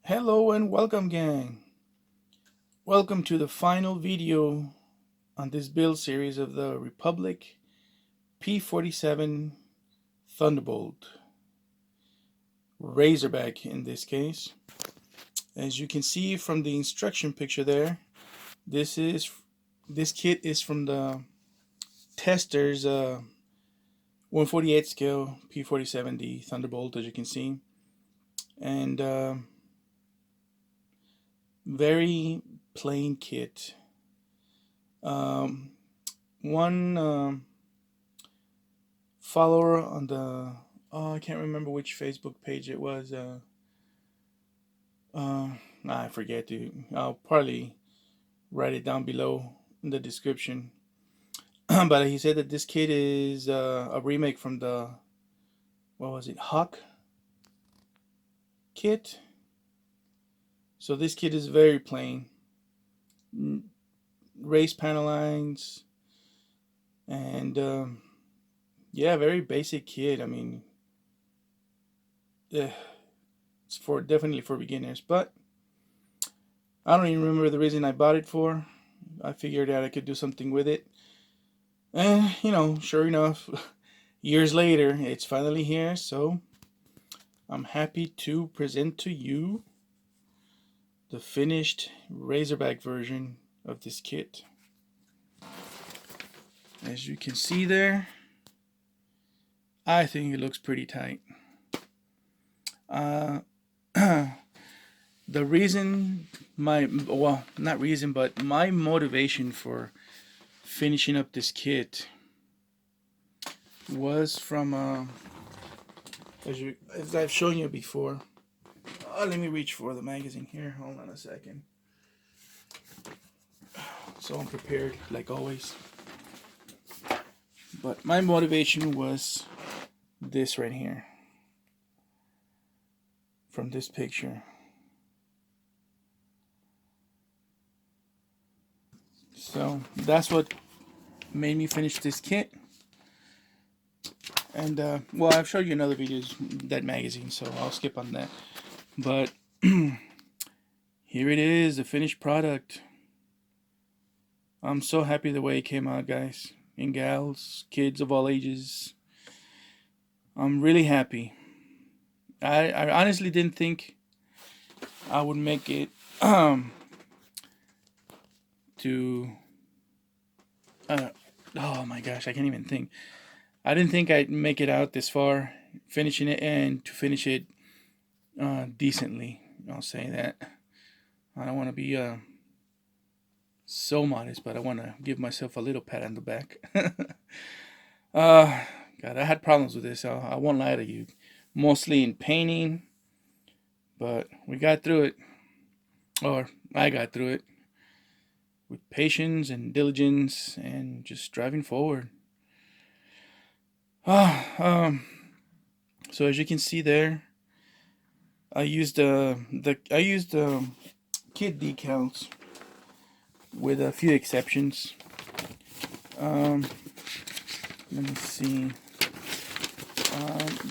Hello and welcome, gang. Welcome to the final video on this build series of the Republic P-47 Thunderbolt Razorback in this case. As you can see from the instruction picture there, this kit is from the Testors 148 scale P-47D Thunderbolt, as you can see, and very plain kit. One follower on the I can't remember which Facebook page it was. I forget to. I'll probably write it down below in the description. But he said that this kit is a remake from the what was it, Hawk kit. So this kit is very plain, raised panel lines, and yeah, very basic kit. I mean, it's definitely for beginners, but I don't even remember the reason I bought it for. I figured out I could do something with it. And, sure enough, years later, it's finally here. So I'm happy to present to you the finished Razorback version of this kit. As you can see there, I think it looks pretty tight. The reason, not reason, but my motivation for finishing up this kit was from, as I've shown you before. Let me reach for the magazine here. Hold on a second. So I'm prepared, like always. But my motivation was this right here. From this picture. So that's what made me finish this kit. And well, I've showed you in other videos that magazine, so I'll skip on that. But here it is, the finished product. I'm so happy the way it came out, guys and gals, kids of all ages. I'm really happy. I honestly didn't think I would make it to oh my gosh, I can't even think. I didn't think I'd make it out this far, finishing it, and to finish it decently. I'll say that. I don't want to be so modest, but I want to give myself a little pat on the back. God, I had problems with this. I won't lie to you. Mostly in painting, but we got through it. Or I got through it with patience and diligence and just driving forward. So as you can see there, I used kit decals with a few exceptions. Let me see.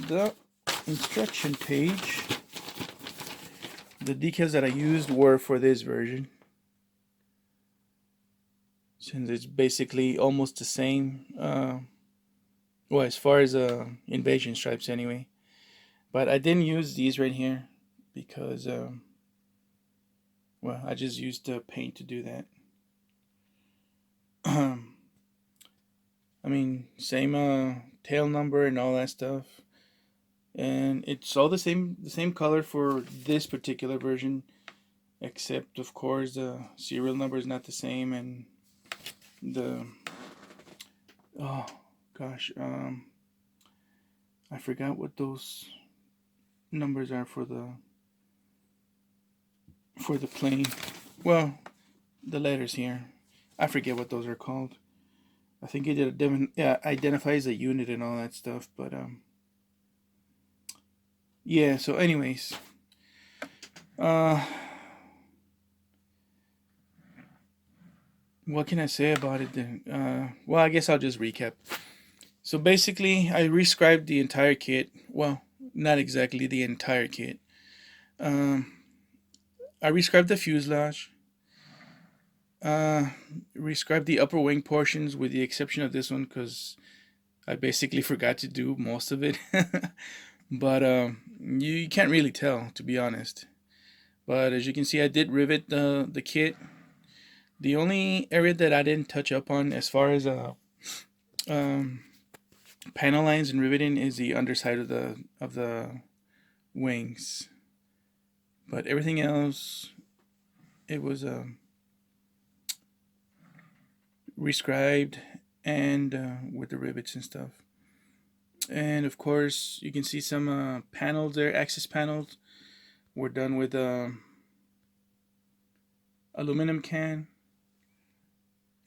The instruction page, the decals that I used were for this version, since it's basically almost the same. Well, as far as invasion stripes anyway. But I didn't use these right here because, well, I just used the paint to do that. I mean, same tail number and all that stuff. And it's all the same color for this particular version, except of course the serial number is not the same, and the oh gosh, I forgot what those numbers are for the plane. Well, the letters here, I forget what those are called. I think it identifies a unit and all that stuff, but yeah. So, anyways, what can I say about it then? Well, I guess I'll just recap. So basically, I rescribed the entire kit. Well, not exactly the entire kit. I rescribed the fuselage. Rescribed the upper wing portions with the exception of this one because I basically forgot to do most of it. But you can't really tell, to be honest. But as you can see, I did rivet the kit. The only area that I didn't touch up on as far as um, panel lines and riveting is the underside of the wings. But everything else, it was rescribed and with the rivets and stuff. And of course, you can see some panels there, access panels. Were done with aluminum can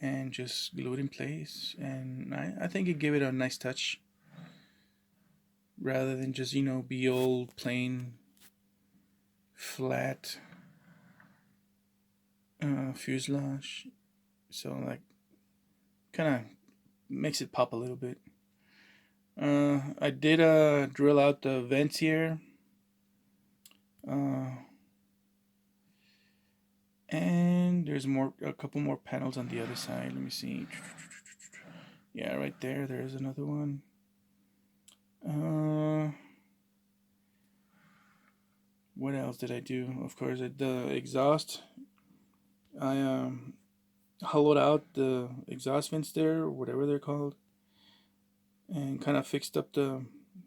and just glued in place. And I think it gave it a nice touch rather than just, be old, plain, flat fuselage. So, like, kind of makes it pop a little bit. I did drill out the vents here. And there's a couple more panels on the other side. Let me see. Yeah, right there. There's another one. What else did I do? Of course, the exhaust. I hollowed out the exhaust vents there, or whatever they're called, and kind of fixed up the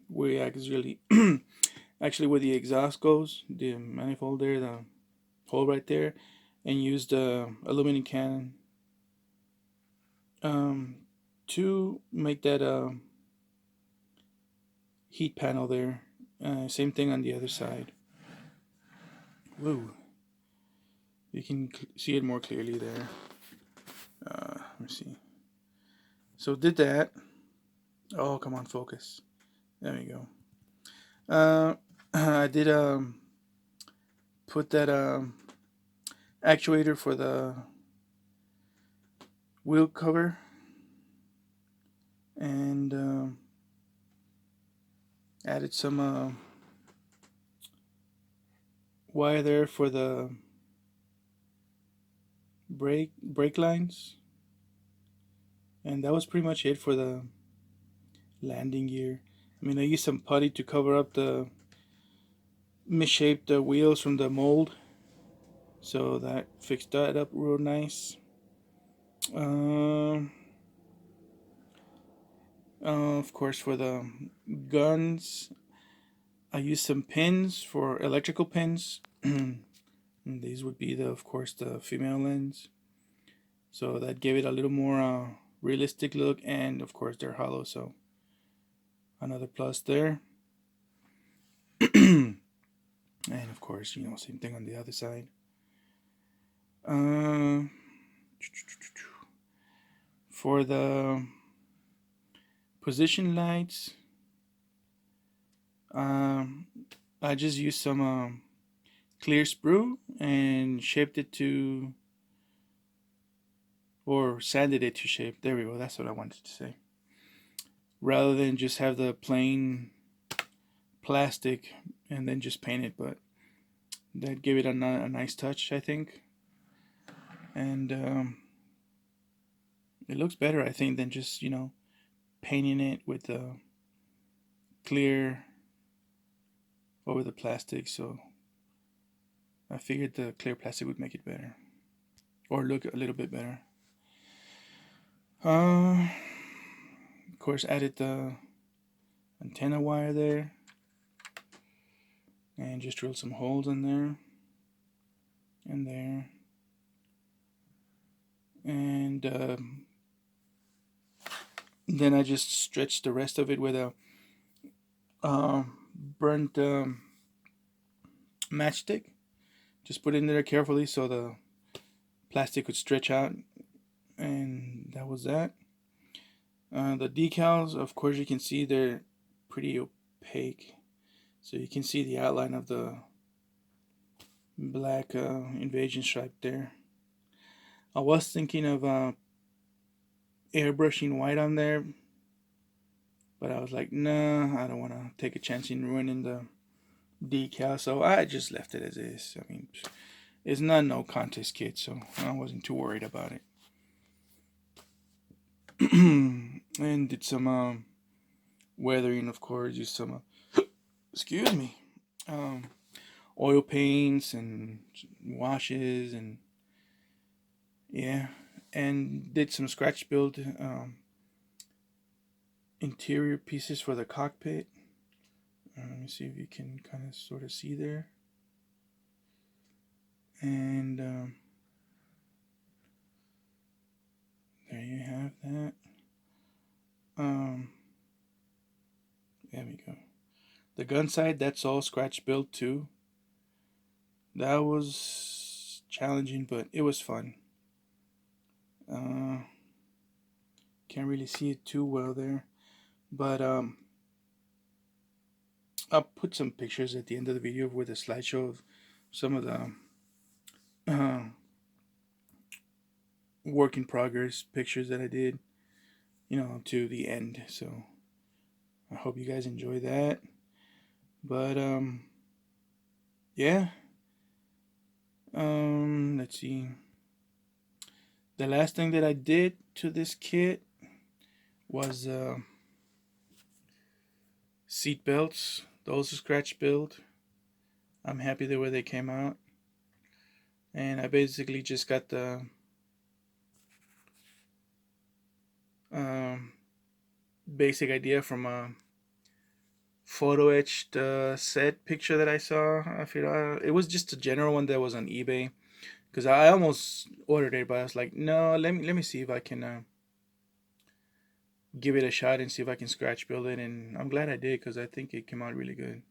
where actually where the exhaust goes, the manifold there, the hole right there, and used the aluminum can to make that heat panel there. Same thing on the other side. Woo. You can see it more clearly there. Let me see. So did that. Oh, come on, focus. There we go. I did put that actuator for the wheel cover and added some wire there for the brake lines, and that was pretty much it for the landing gear. I mean, I used some putty to cover up the misshaped wheels from the mold, so that fixed that up real nice. Of course, for the guns, I used some pins for electrical pins. And these would be of course, the female lens. So that gave it a little more realistic look, and of course they're hollow, so another plus there. And of course, same thing on the other side. For the position lights, I just used some clear sprue and shaped it to, or sanded it to shape. There we go. That's what I wanted to say. Rather than just have the plain plastic and then just paint it, but that gave it a nice touch, I think. And it looks better, I think, than just painting it with the clear over the plastic. So I figured the clear plastic would make it better, or look a little bit better. Of course, added the antenna wire there, and just drilled some holes in there and there, and then I just stretched the rest of it with a burnt matchstick. Just put it in there carefully so the plastic would stretch out, and that was that. The decals, of course, you can see they're pretty opaque, so you can see the outline of the black invasion stripe there. I was thinking of airbrushing white on there, but I was like, nah, I don't want to take a chance in ruining the decal, so I just left it as is. I mean, It's not no contest kit, so I wasn't too worried about it. And did some weathering, of course. Used some excuse me, um, oil paints and washes, and yeah, and did some scratch build interior pieces for the cockpit. Let me see if you can kind of sort of see there. And there you have that. There we go. The gun side, that's all scratch built too. That was challenging, but it was fun. Can't really see it too well there, but I'll put some pictures at the end of the video with a slideshow of some of the uh, work in progress pictures that I did, to the end. So I hope you guys enjoy that. But yeah. Let's see. The last thing that I did to this kit was seat belts. Those are scratch build. I'm happy the way they came out. And I basically just got the basic idea from a photo etched set picture that I saw. I feel it was just a general one that was on eBay, because I almost ordered it, but I was like, no, let me see if I can give it a shot and see if I can scratch build it. And I'm glad I did, because I think it came out really good.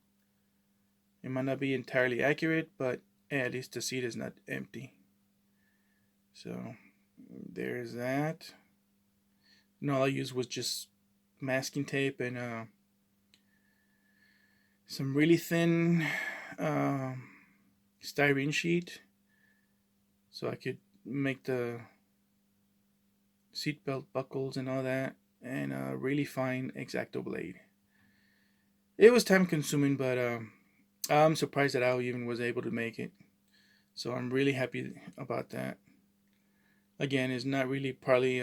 It might not be entirely accurate, but at least the seat is not empty. So there's that. And all I used was just masking tape and some really thin styrene sheet, so I could make the seatbelt buckles and all that, and a really fine X-Acto blade. It was time consuming, but I'm surprised that I even was able to make it. So I'm really happy about that. Again, it's not really probably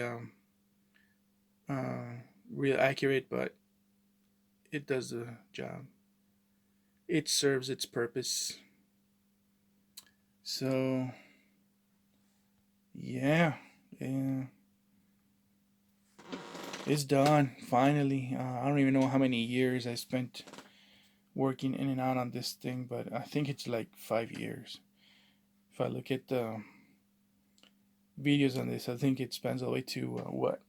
real accurate, but it does the job. It serves its purpose. So yeah, it's done finally. I don't even know how many years I spent working in and out on this thing, but I think it's like 5 years. If I look at the videos on this, I think it spans all the way to what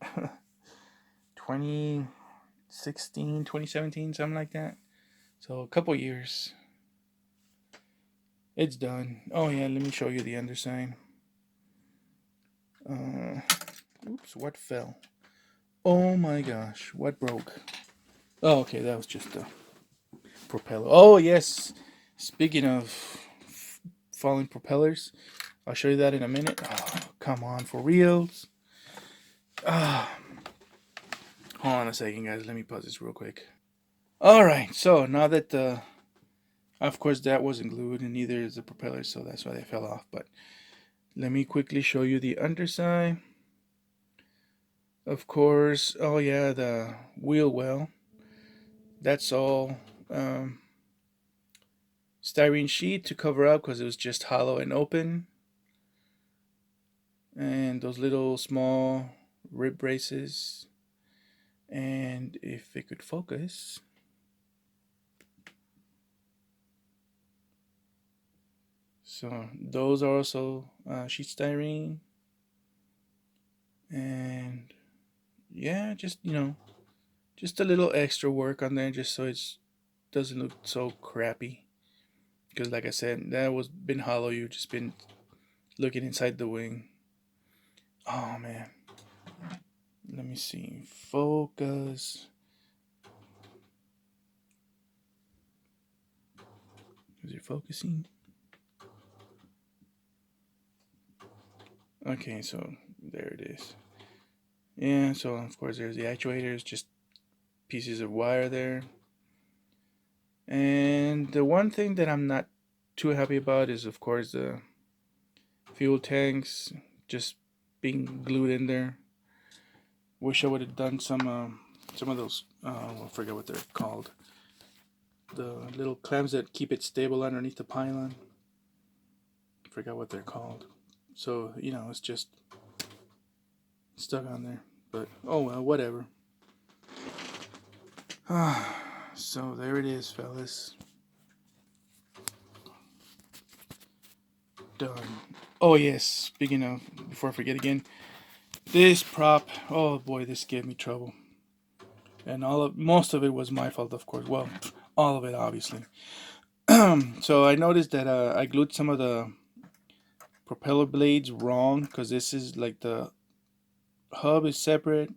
2016, 2017, something like that. So a couple years. It's done. Oh yeah, let me show you the underside. Oops, what fell? Oh my gosh, what broke? Oh, okay, that was just a propeller. Oh yes, speaking of falling propellers, I'll show you that in a minute. Oh, come on, for reals. Hold on a second, guys. Let me pause this real quick. Alright, so now that of course that wasn't glued, and neither is the propeller, so that's why they fell off. But let me quickly show you the underside. Of course, oh yeah, the wheel well. That's all styrene sheet to cover up, because it was just hollow and open. And those little small rib braces. And if it could focus, so those are also sheet styrene. And yeah, just just a little extra work on there, just so it doesn't look so crappy. Because like I said, that was been hollow. You've just been looking inside the wing. Oh man, let me see. Focus. Is it focusing? Okay, so there it is. Yeah, so of course there's the actuators, just pieces of wire there. And the one thing that I'm not too happy about is, of course, the fuel tanks just being glued in there. Wish I would have done some of those. I forget what they're called. The little clamps that keep it stable underneath the pylon. I forgot what they're called. So it's just stuck on there. But oh well, whatever. So there it is, fellas. Done. Oh yes. Speaking of, before I forget again, this prop. Oh boy, this gave me trouble. And most of it was my fault, of course. Well, all of it, obviously. So I noticed that I glued some of the propeller blades wrong, because this is like the hub is separate,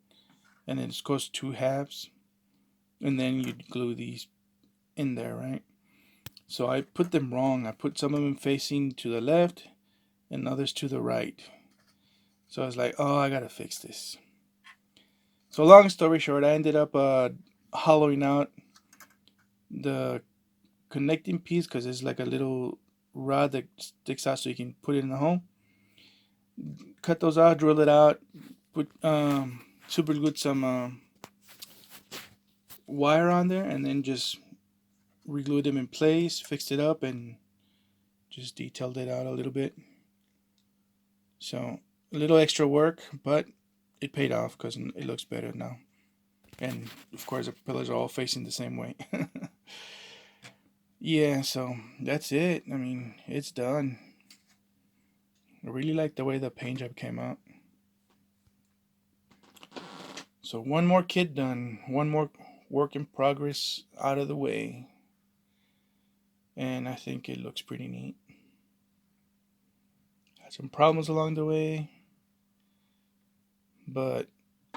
and it goes 2 halves, and then you glue these in there, right? So I put them wrong. I put some of them facing to the left and others to the right. So I was like, oh, I gotta fix this. So long story short, I ended up hollowing out the connecting piece, because it's like a little rod that sticks out so you can put it in the hole. Cut those out, drill it out, put super glued some wire on there, and then just re-glued them in place, fixed it up, and just detailed it out a little bit. So a little extra work, but it paid off because it looks better now. And of course the pillars are all facing the same way. Yeah, so that's it. I mean, it's done. I really like the way the paint job came out. So one more kit done, one more work in progress out of the way, and I think it looks pretty neat. Had some problems along the way, but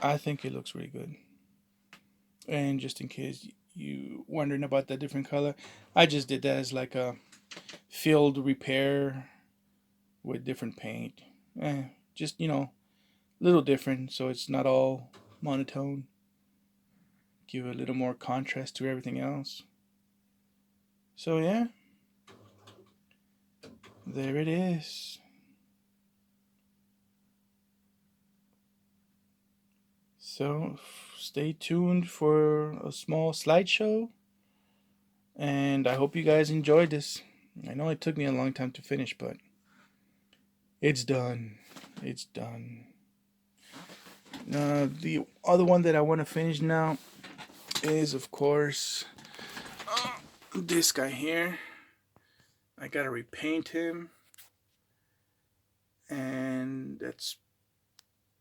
I think it looks really good. And just in case you wondering about that different color, I just did that as like a field repair with different paint. Just little different, so it's not all monotone. Give a little more contrast to everything else. So yeah, there it is. So stay tuned for a small slideshow, and I hope you guys enjoyed this. I know it took me a long time to finish, but it's done. It's done. The other one that I want to finish now is, of course, this guy here. I gotta repaint him, and that's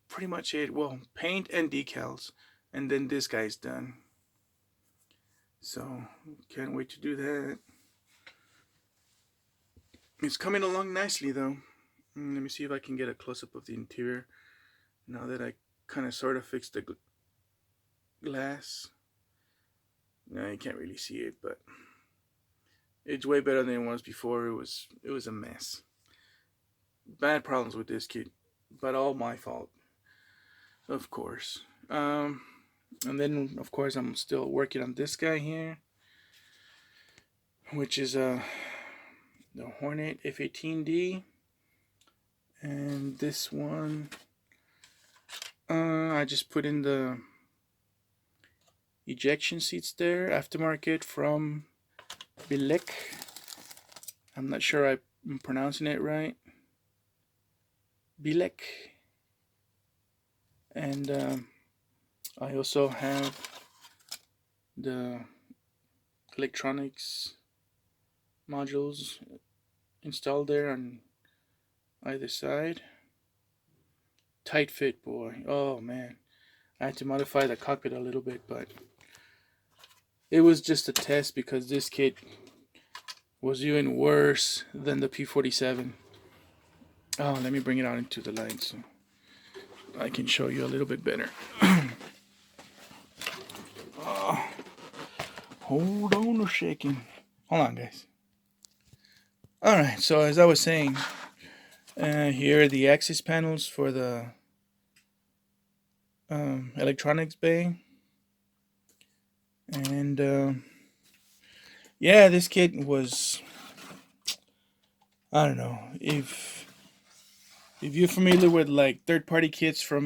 pretty much it. Well, paint and decals, and then this guy's done. So can't wait to do that. It's coming along nicely though. Let me see if I can get a close-up of the interior now that I kind of sort of fixed the glass. No, you can't really see it, but it's way better than it was before. It was a mess. Bad problems with this kit, but all my fault, of course. And then of course I'm still working on this guy here, which is the Hornet F-18D, and this one I just put in the ejection seats there, aftermarket from Bilek. I'm not sure I'm pronouncing it right. Bilek. And I also have the electronics modules installed there on either side. Tight fit, boy. Oh man, I had to modify the cockpit a little bit, but it was just a test because this kit was even worse than the P-47. Oh, let me bring it out into the light so I can show you a little bit better. Oh, hold on a second. Hold on, guys. Alright, so as I was saying, here are the axis panels for the electronics bay. And yeah, this kit was, I don't know, if If you're familiar with like third-party kits from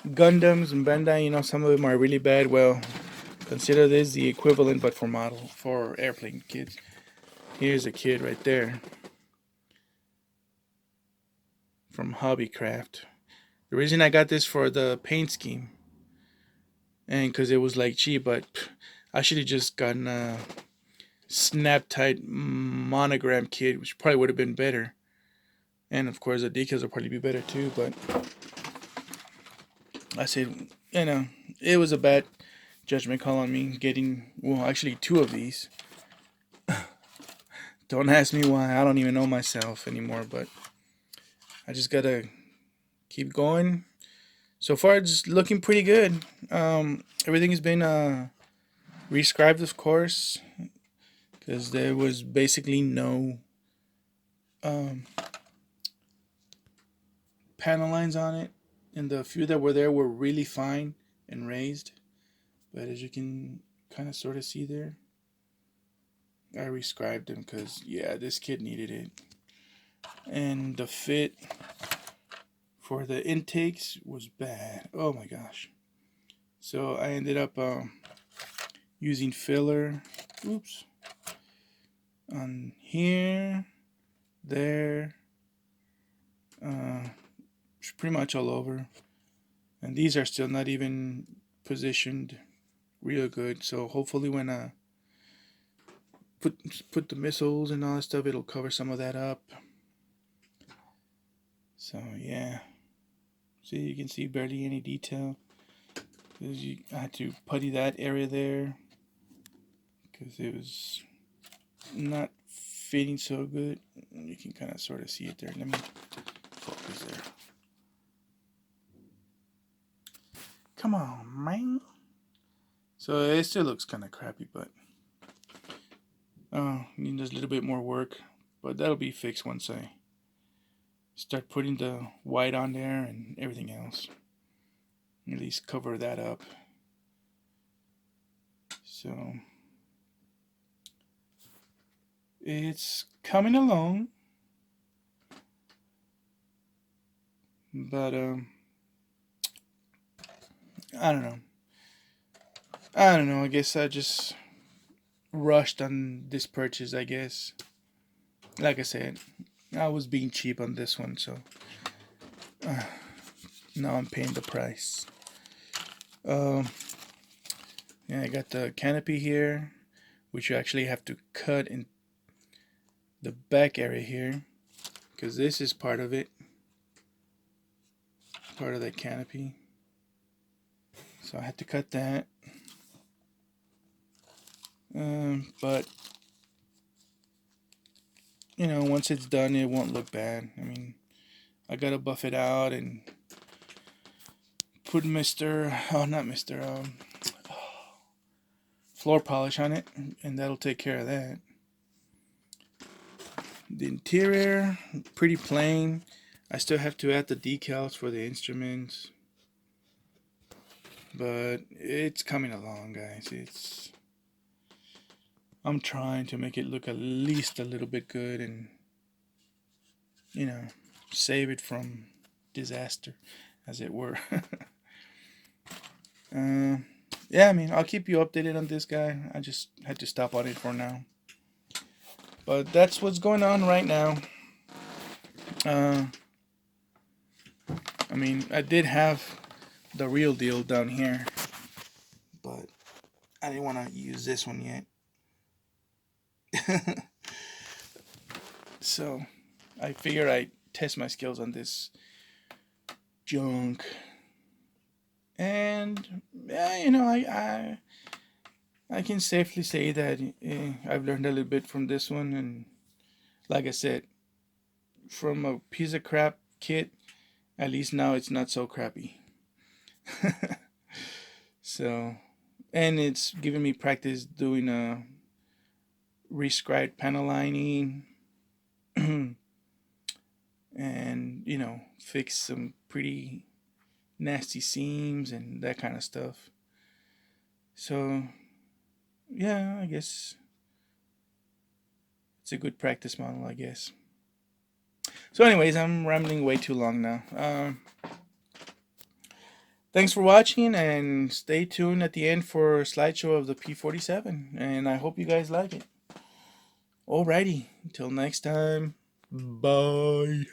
Gundams and Bandai, you know some of them are really bad. Well, consider this the equivalent, but for airplane kits. Here's a kit right there from Hobbycraft. The reason I got this for the paint scheme, and because it was like cheap, but I should have just gotten a snap tight monogram kit, which probably would have been better. And of course, the decals will probably be better too. But I said, you know, it was a bad judgment call on me getting, well, actually two of these. Don't ask me why. I don't even know myself anymore. But I just gotta keep going. So far, it's looking pretty good. Everything has been rescribed, of course, because there was basically no panel lines on it, and the few that were there were really fine and raised. But as you can kind of sort of see there, I rescribed them because, yeah, this kid needed it. And the fit for the intakes was bad. Oh my gosh. So I ended up using filler. Oops. On here, there, pretty much all over. And these are still not even positioned real good. So hopefully when I put the missiles and all that stuff, it'll cover some of that up. So yeah, see, you can see barely any detail. I had to putty that area there because it was not fitting so good. You can kind of sort of see it there. Let me focus there. Come on, man. So it still looks kind of crappy, but needs a little bit more work. But that'll be fixed once I start putting the white on there and everything else. At least cover that up. So it's coming along, but I don't know. I guess I just rushed on this purchase. I guess, like I said, I was being cheap on this one, so now I'm paying the price. Yeah, I got the canopy here, which you actually have to cut in the back area here, because this is part of it, part of that canopy. So I had to cut that. But you know, once it's done, it won't look bad. I mean, I gotta buff it out and put floor polish on it, and that'll take care of that. The interior, pretty plain. I still have to add the decals for the instruments, but it's coming along, guys. I'm trying to make it look at least a little bit good and, you know, save it from disaster, as it were. Yeah, I mean, I'll keep you updated on this guy. I just had to stop on it for now. But that's what's going on right now. I mean, I did have the real deal down here, but I didn't want to use this one yet. So I figured I'd test my skills on this junk. And yeah, you know, I can safely say that I've learned a little bit from this one, and like I said, from a piece of crap kit, at least now it's not so crappy. So, and it's given me practice doing a rescribed panel lining and, you know, fix some pretty nasty seams and that kind of stuff. So yeah, I guess it's a good practice model, I guess. So anyways, I'm rambling way too long now. Thanks for watching, and stay tuned at the end for a slideshow of the P-47, and I hope you guys like it. Alrighty, until next time, bye.